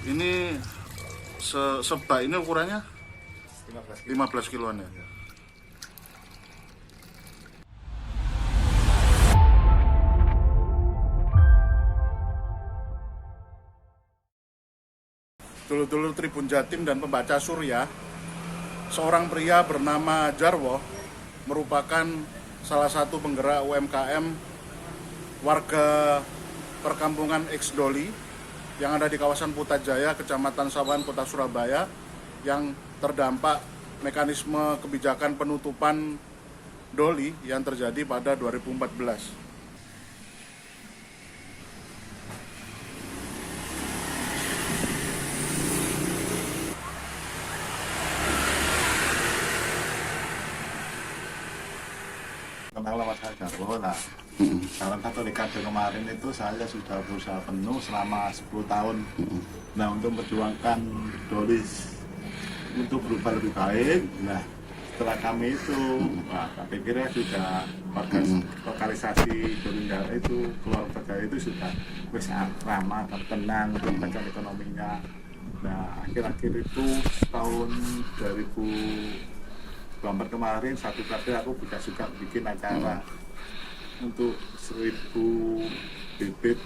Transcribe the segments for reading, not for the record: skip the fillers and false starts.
Ini sebak ini ukurannya 15 kiloan ya. Dulur-dulur Tribun Jatim dan pembaca Surya, seorang pria bernama Jarwo merupakan salah satu penggerak UMKM warga perkampungan X Doli yang ada di kawasan Putrajaya, Kecamatan Sawan, Kota Surabaya, yang terdampak mekanisme kebijakan penutupan Doli yang terjadi pada 2014. Kenal sama saya Jarwo lah. Dalam satu dekade kemarin itu saya sudah berusaha penuh selama 10 tahun. Nah, untuk memperjuangkan Doli untuk berubah lebih baik. Nah, setelah kami itu, saya pikirnya sudah lokalisasi Doli itu keluar Putrajaya itu sudah ramah, tenang untuk mencari ekonominya. Nah, akhir-akhir itu tahun 2024 kemarin satu kali aku juga bikin acara untuk 1000 bibit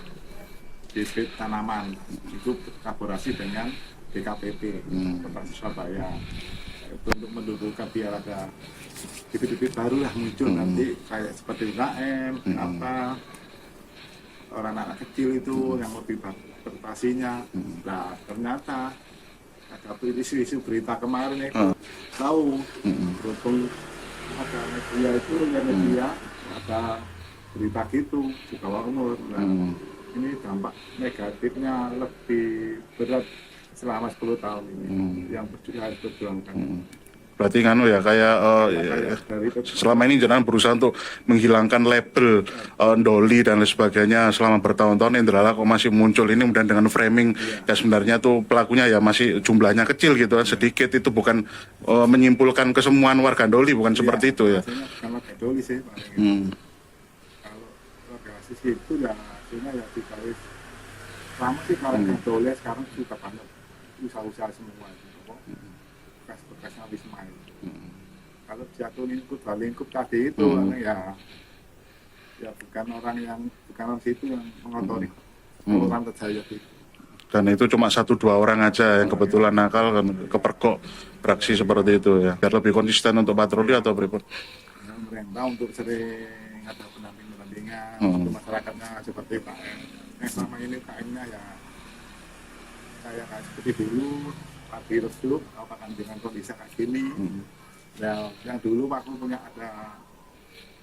tanaman itu kolaborasi dengan BKPP Kota Surabaya itu untuk mendukung biar ada bibit-bibit baru lah muncul nanti kayak seperti UKM apa orang anak kecil itu yang lebih berprestasinya. Nah ternyata ada isu-isu berita kemarin itu tahu berhubung ada media ada berita gitu juga umur. Nah, ini dampak negatifnya lebih berat selama 10 tahun ini yang harus berjuangkan. Berarti nganu ya kayak selama ini jangan berusaha untuk menghilangkan label Doli dan lain sebagainya selama bertahun-tahun, Indrala kok masih muncul ini, kemudian dengan framing ya sebenarnya tuh pelakunya ya masih jumlahnya kecil gitu kan, sedikit, itu bukan menyimpulkan kesemuan warga Doli, bukan seperti itu ya. Bukan warga Doli sih paling. Kalau warga asli itu ya hasilnya ya dibalik. Selama sih kalau Doli sekarang sudah banyak usaha-usaha semua bekas-bekasnya habis main. Kalau jatuh lingkup tadi itu ya bukan orang situ yang mengotori orang terjaya itu. Dan itu cuma 1-2 orang aja yang kebetulan nakal kan kepergok beraksi seperti itu ya. Biar lebih konsisten untuk patroli atau berikut. Ya, pemerintah untuk sering ada pendampingan untuk masyarakatnya seperti UKM. Selama ini UKM-nya ya kayak seperti dulu pagi redup, akan dengan kondisi kayak gini. Nah, yang dulu aku punya ada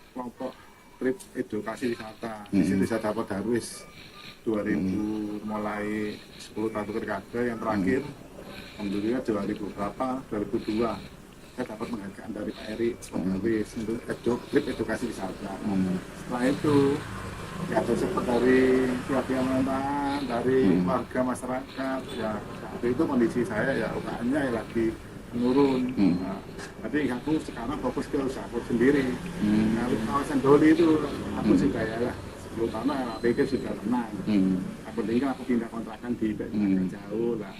kelompok trip edukasi wisata. Di situ saya dapat Darwis 2000 mulai 10 tahun berkada, yang terakhir alhamdulillah 2002 saya dapat penghargaan dari Pak Eri Darwis untuk trip edukasi wisata. Setelah itu ya support dari pihak pemerintah, dari warga masyarakat. Ya waktu itu kondisi saya ya UKM-nya ya lagi menurun. Jadi aku sekarang fokus ke usahaku sendiri. Nah, kawasan Doli itu aku sudah ya 10 tahun lah, pikir sudah tenang. Aku tinggal aku pindah kontrakan di agak jauh lah.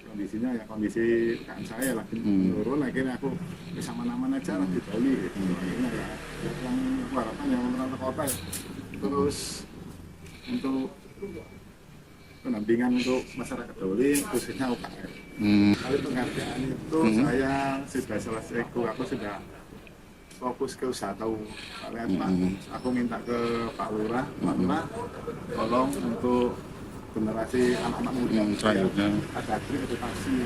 Kondisinya ya kondisi UKM saya lagi menurun, akhirnya aku bisa mana-mana aja lah di Doli. Akhirnya ya yang harapan yang pemerintah kota ya. Terus untuk pendampingan untuk masyarakat Doli khususnya UKM. Kali penghargaan itu saya sudah selesai, aku sudah fokus ke usaha tahu. Aku minta ke Pak Lurah, tolong untuk generasi anak-anak muda selanjutnya ada edukasi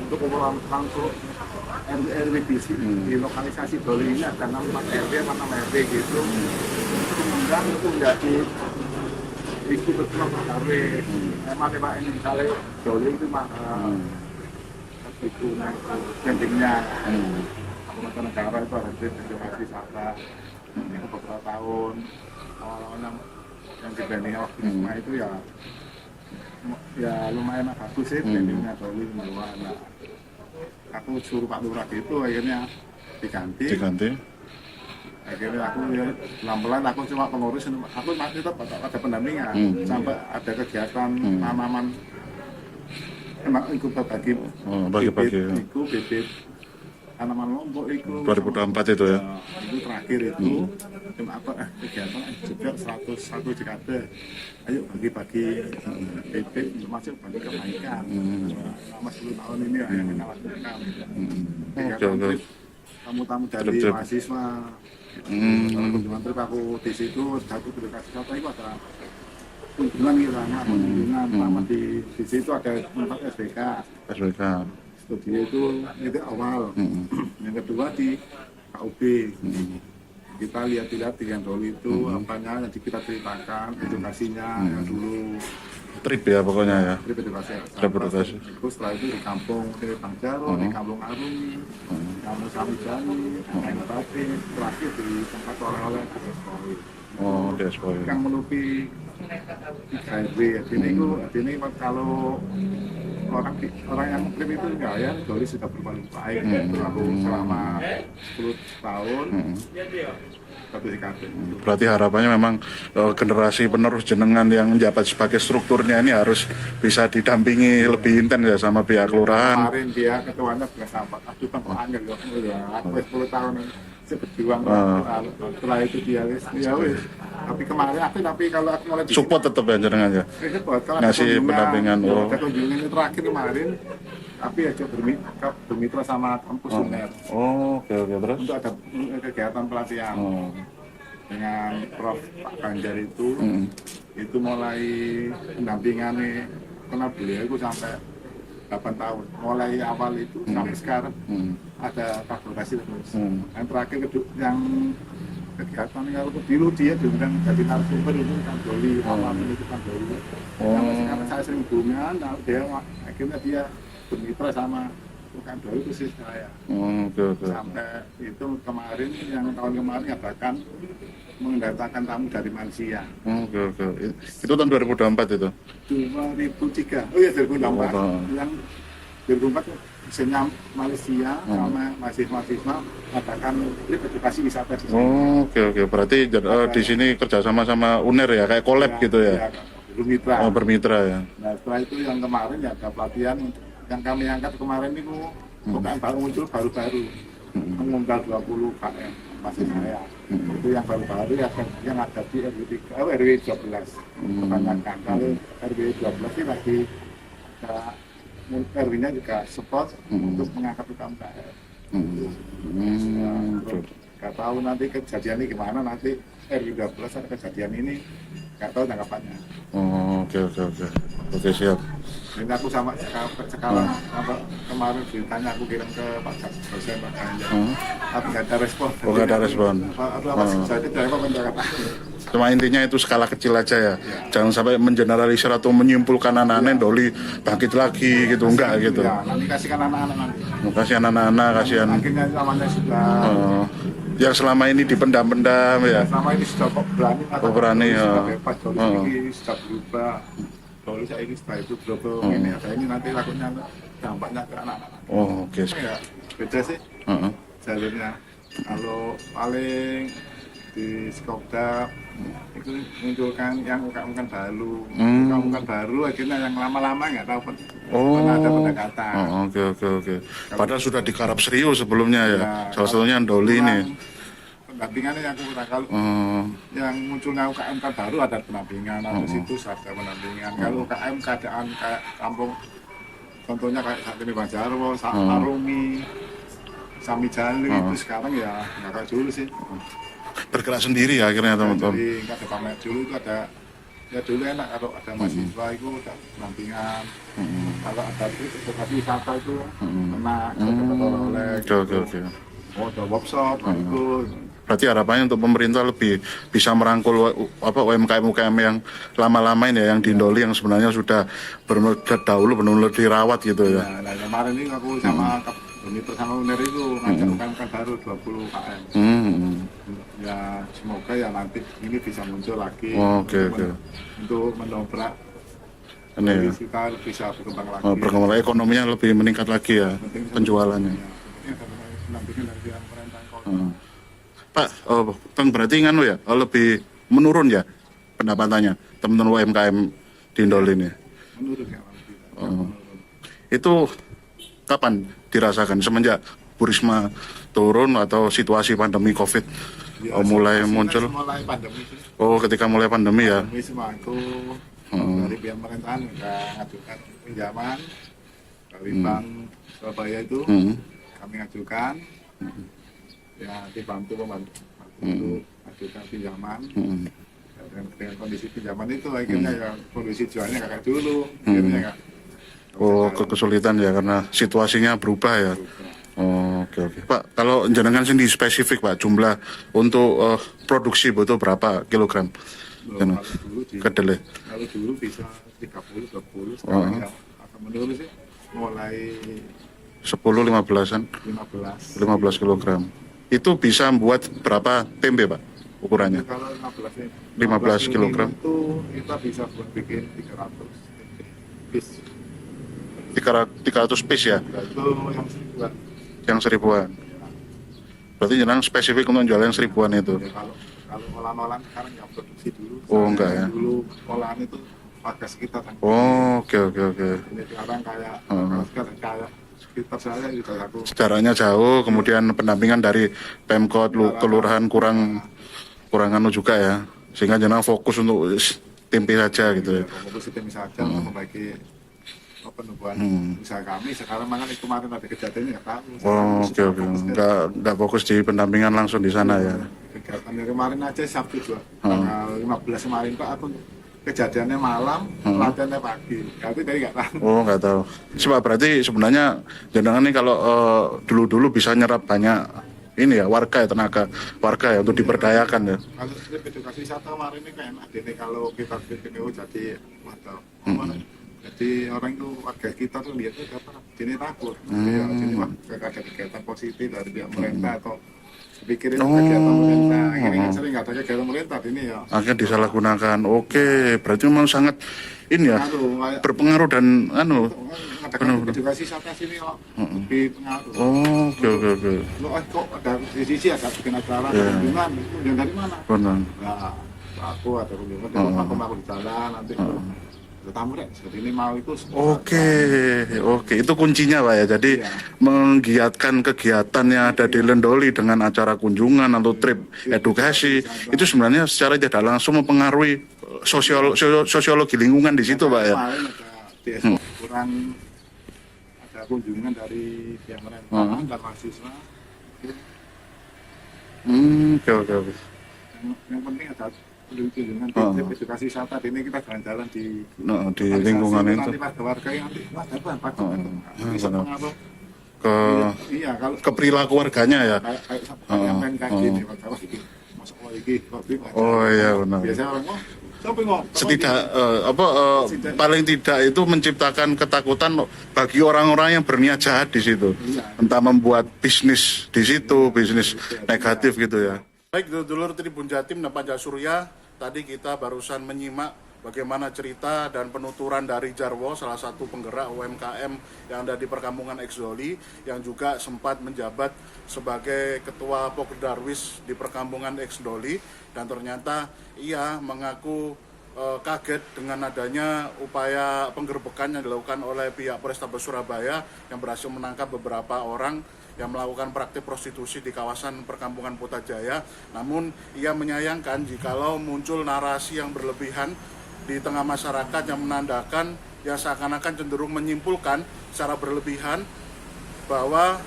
untuk orang untuk RW di lokalisasi Doli ini ada 6 RW, 6 RW gitu. Mengundang itu menjadi ikut berkelompok RW. Emang Pak ini misalnya Doli itu itu pentingnya pemerintah negara itu ada edukasi wisata yang beberapa tahun awal-awal yang dibandingkan waktu semua itu ya lumayan bagus sih brandingnya Doli lumayan. Nah, aku suruh Pak Lurah itu akhirnya diganti. Akhirnya aku ya pelan-pelan aku cuma pengurus, aku masih tetap ada pendampingan sampai ada kegiatan tanaman kena ikut bagi bagi-bagi. Iku bibit tanaman lombok iku 2024 itu ya. itu terakhir itu cuma apa kegiatan juga 101 dekade ayo bagi-bagi bibit untuk masuk bagi kebaikan selama 10 tahun ini yang kita lakukan Oke. tamu-tamu dari Trip. mahasiswa kalau kunjungan trip aku di situ satu edukasi kota itu ada kunjungan kita kunjungan pertama di situ ada tempat SBK SBK. studio itu awal yang kedua di KUB kita lihat-lihat di Doli itu apanya yang kita ceritakan edukasinya yang dulu Trip ya pokoknya ya. trip edukasi Trip edukasi. terus setelah itu di kampung di Bangjaro di kampung Arumi kampung Samijani kampung Batik terakhir di tempat oleh-oleh di Doli Oh, di Expo. yang menupi highway ini kalau orang yang trip itu enggak ya Doli sudah berpaling baik itu aku selama 10 tahun satu dekade. Berarti harapannya memang generasi penerus jenengan yang menjabat sebagai strukturnya ini harus bisa didampingi lebih intens ya sama pihak kelurahan. Kemarin dia ketuanya bilang sampah, aduh kan kok angel ya, aku 10 tahun saya berjuang setelah itu dia ya wis. Tapi kemarin tapi kalau aku mulai Support tetap ya jenengan ya. Ngasih pendampingan. Ada kunjungan itu terakhir kemarin tapi aja bermitra sama kampus UNER Oke terus. untuk ada kegiatan pelatihan dengan Prof. Pak Ganjar itu mulai pendampingannya karena beliau itu sampai 8 tahun mulai awal itu sampai sekarang ada kolaborasi terus yang terakhir yang kegiatan kalau dulu dia diundang jadi narasumber itu kan Doli itu kan Doli sampai sekarang saya sering hubungan dia akhirnya dia bermitra sama bukan Doli itu sih saya sampai itu kemarin yang tahun kemarin bahkan mendatangkan tamu dari Malaysia. Itu tahun 2024 itu? 2003. Oh iya 2004. Yang 2004 misalnya Malaysia sama mahasiswa mengadakan edukasi wisata di sini. Oke. Berarti di sini kerjasama sama UNER ya, kayak collab gitu ya? Bermitra. Bermitra ya. Nah setelah itu yang kemarin ya ada pelatihan yang kami angkat kemarin itu bukan baru muncul baru-baru mengundang 20 KM masih saya itu yang baru-baru ya yang ada di RW 12 kebanyakan kalau RW 12 ini lagi RW-nya juga support untuk mengangkat UMKM nggak tahu nanti kejadian ini gimana nanti RW 12 ada kejadian ini nggak tahu tanggapannya. Oke siap. Ini aku sama sekarang kemarin ceritanya aku kirim ke Pak Dosen Pak Ganjar, tapi nggak ada respon. Nggak ada respon. Apa sih saya tidak apa kata. Cuma intinya itu skala kecil aja ya. Jangan sampai mengeneralisir atau menyimpulkan anak-anak Doli bangkit lagi gitu, enggak gitu. Ya, nanti kasihkan anak-anak nanti. Kasihan anak-anak, kasihan. Akhirnya namanya sudah. Yang selama ini dipendam-pendam ya. Selama ini sudah kok berani. Berani ya. Sudah bebas, Doli sudah berubah. Doli saya ini setelah itu global ini ada ini nanti lakunya dampaknya ke anak-anak. Oke. Ya, beda sih jalurnya. Kalau paling di Skopda itu munculkan yang UKM baru, UKM baru akhirnya yang lama-lama nggak tahu pernah ada pendekatan. Oke. Padahal sudah digarap serius sebelumnya ya. Salah satunya Doli ini. Pendampingannya yang kurang kalau yang munculnya UKM baru ada pendampingan, atau situs ada pendampingan. Kalau UKM keadaan kayak kampung, contohnya kayak saat ini Bangjaro, Arumi, Samijani itu sekarang ya nggak kayak dulu sih. Bergerak sendiri ya akhirnya teman-teman. Jadi nggak ada pamer dulu itu ada ya dulu enak kalau ada mahasiswa itu ada pendampingan. Kalau ada edukasi wisata itu enak oleh. Oke. Ada workshop itu. Berarti harapannya untuk pemerintah lebih bisa merangkul UMKM yang lama-lama ini ya, yang di Doli yang sebenarnya sudah benar-benar dirawat gitu ya. Nah, kemarin ini aku sama Mitra sama UNER itu ngajak UKM baru 20 KM. Ya semoga ya nanti ini bisa muncul lagi. Untuk mendobrak ini kita bisa berkembang lagi. Berkembang ekonominya lebih meningkat lagi ya, penjualannya. Pak, Bang berarti nganu ya, lebih menurun ya pendapatannya teman-teman UMKM di Doli ini. Menurun ya. Itu kapan dirasakan? Semenjak Bu Risma turun atau situasi pandemi COVID mulai muncul? Mulai pandemi sih. Oh, ketika mulai pandemi ya? Pandemi semua itu dari pihak pemerintahan sudah ngajukan pinjaman dari Bank Surabaya itu kami ngajukan ya dibantu untuk ajukan pinjaman. Dengan kondisi pinjaman itu akhirnya ya kondisi jualnya kayak dulu akhirnya kesulitan ya karena situasinya berubah ya. Oh, oke. Pak, kalau jenengan sendiri spesifik Pak, jumlah untuk produksi butuh berapa kilogram? Kedelai. Kalau dulu bisa 30-20, sekarang ya akan menurun sih mulai 10-15an? 15 kilogram. Itu bisa membuat berapa tempe Pak ukurannya? Kalau 15 kilogram itu kita bisa buat bikin 300 piece. 300 piece ya? Itu yang 1000-an. Yang 1000-an. Berarti jenengan spesifik untuk jual yang 1000-an itu? Ya, kalau olahan-olahan sekarang nggak produksi dulu. Oh, enggak ya? Dulu olahan itu warga sekitar. Oh, oke. Ini sekarang kayak kayak sekitar saya juga aku. Jaraknya jauh, kemudian pendampingan dari Pemkot, kelurahan kurang anu juga ya, sehingga jenengan fokus untuk tempe saja gitu ya. Fokus tempe saja untuk memperbaiki penumbuhan usaha kami. Sekarang makanya kemarin ada kejadian nggak tahu. Oh, oke. Nggak fokus di pendampingan langsung di sana ya. Kegiatan kemarin aja Sabtu juga, tanggal 15 kemarin Pak, aku kejadiannya malam, latihannya pagi. Tapi tadi nggak tahu. Oh, nggak tahu. Sebab berarti sebenarnya jenengan nih kalau dulu bisa nyerap banyak ini ya warga ya, tenaga warga ya untuk diberdayakan ya. Kalau edukasi wisata kemarin ini kayak enak ini kalau kita bikin jadi wadah. Jadi orang itu warga kita tuh lihatnya apa? Jadi takut. Ya, jadi ada kegiatan positif dari pihak pemerintah atau pikirin kegiatan pemerintah. Ini kan sering nggak ada kegiatan pemerintah ini ya. Akhirnya disalahgunakan. Oke, berarti memang sangat ini ya berpengaruh dan edukasi wisata sini kok lebih pengaruh. Oh, oke. Lo kok ada di sisi ada bikin acara kunjungan itu dari mana? Benar. Nah, aku ada kunjungan, aku mau di jalan nanti. Tamu deh, seperti ini mau itu. Oke, itu kuncinya Pak ya. Jadi menggiatkan kegiatan yang ada di Lendoli dengan acara kunjungan atau trip edukasi itu sebenarnya secara tidak langsung mempengaruhi sosiologi lingkungan di situ Pak ya. Kurang ada kunjungan dari pihak pemerintah dan mahasiswa. Oke. Yang penting ada kunjungan edukasi wisata ini kita jalan-jalan di lingkungan itu. Nanti warga yang nanti bisa pengaruh ke perilaku warganya ya. Kayak main kaki nih warga masuk lagi. Oh iya benar. Biasanya orang paling tidak itu menciptakan ketakutan bagi orang-orang yang berniat jahat di situ. Entah membuat bisnis di situ, bisnis negatif gitu ya. Baik, dulur Tribun Jatim dan Panca Surya, tadi kita barusan menyimak bagaimana cerita dan penuturan dari Jarwo, salah satu penggerak UMKM yang ada di Perkampungan Eksdoli, yang juga sempat menjabat sebagai Ketua Pokdarwis di Perkampungan Eksdoli, dan ternyata ia mengaku kaget dengan adanya upaya penggerbekan yang dilakukan oleh pihak Polrestabes Surabaya yang berhasil menangkap beberapa orang yang melakukan praktik prostitusi di kawasan Perkampungan Putrajaya. Namun ia menyayangkan jikalau muncul narasi yang berlebihan di tengah masyarakat yang menandakan yang seakan-akan cenderung menyimpulkan secara berlebihan bahwa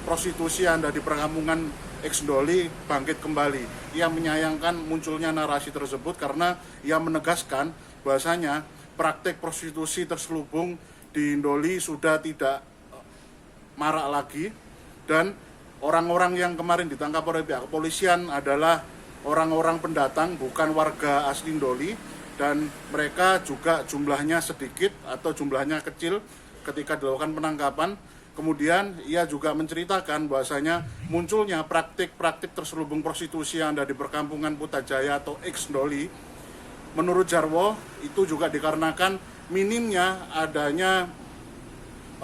prostitusi yang ada di Perkampungan Eksdoli bangkit kembali. Ia menyayangkan munculnya narasi tersebut karena ia menegaskan bahwasanya praktik prostitusi terselubung di Indoli sudah tidak marak lagi, dan orang-orang yang kemarin ditangkap oleh pihak kepolisian adalah orang-orang pendatang, bukan warga asli Indoli, dan mereka juga jumlahnya sedikit atau jumlahnya kecil ketika dilakukan penangkapan. Kemudian ia juga menceritakan bahwasanya munculnya praktik-praktik terselubung prostitusi yang ada di Perkampungan Putrajaya atau Eksdoli, menurut Jarwo itu juga dikarenakan minimnya adanya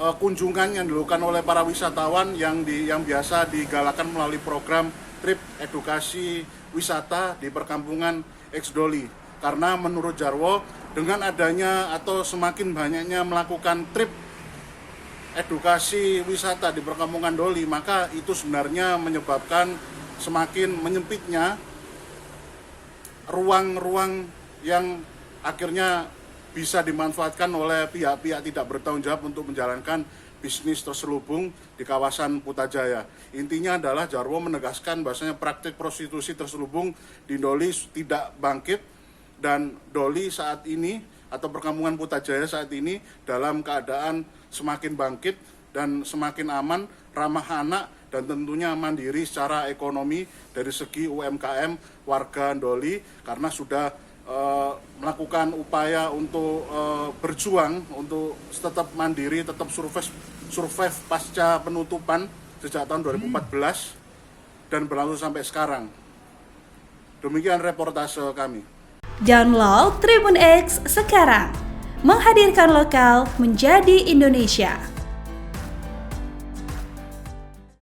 kunjungan yang dilakukan oleh para wisatawan yang biasa digalakan melalui program trip edukasi wisata di Perkampungan Eksdoli. Karena menurut Jarwo dengan adanya atau semakin banyaknya melakukan trip edukasi wisata di perkampungan Doli, maka itu sebenarnya menyebabkan semakin menyempitnya ruang-ruang yang akhirnya bisa dimanfaatkan oleh pihak-pihak tidak bertanggung jawab untuk menjalankan bisnis terselubung di kawasan Putrajaya. Intinya adalah Jarwo menegaskan bahwasanya praktik prostitusi terselubung di Doli tidak bangkit, dan Doli saat ini atau perkampungan Putrajaya saat ini dalam keadaan semakin bangkit dan semakin aman, ramah anak, dan tentunya mandiri secara ekonomi dari segi UMKM warga Doli, karena sudah melakukan upaya untuk berjuang untuk tetap mandiri, tetap survive pasca penutupan sejak tahun 2014 dan berlangsung sampai sekarang. Demikian reportase kami. Download Tribun X sekarang, menghadirkan lokal menjadi Indonesia.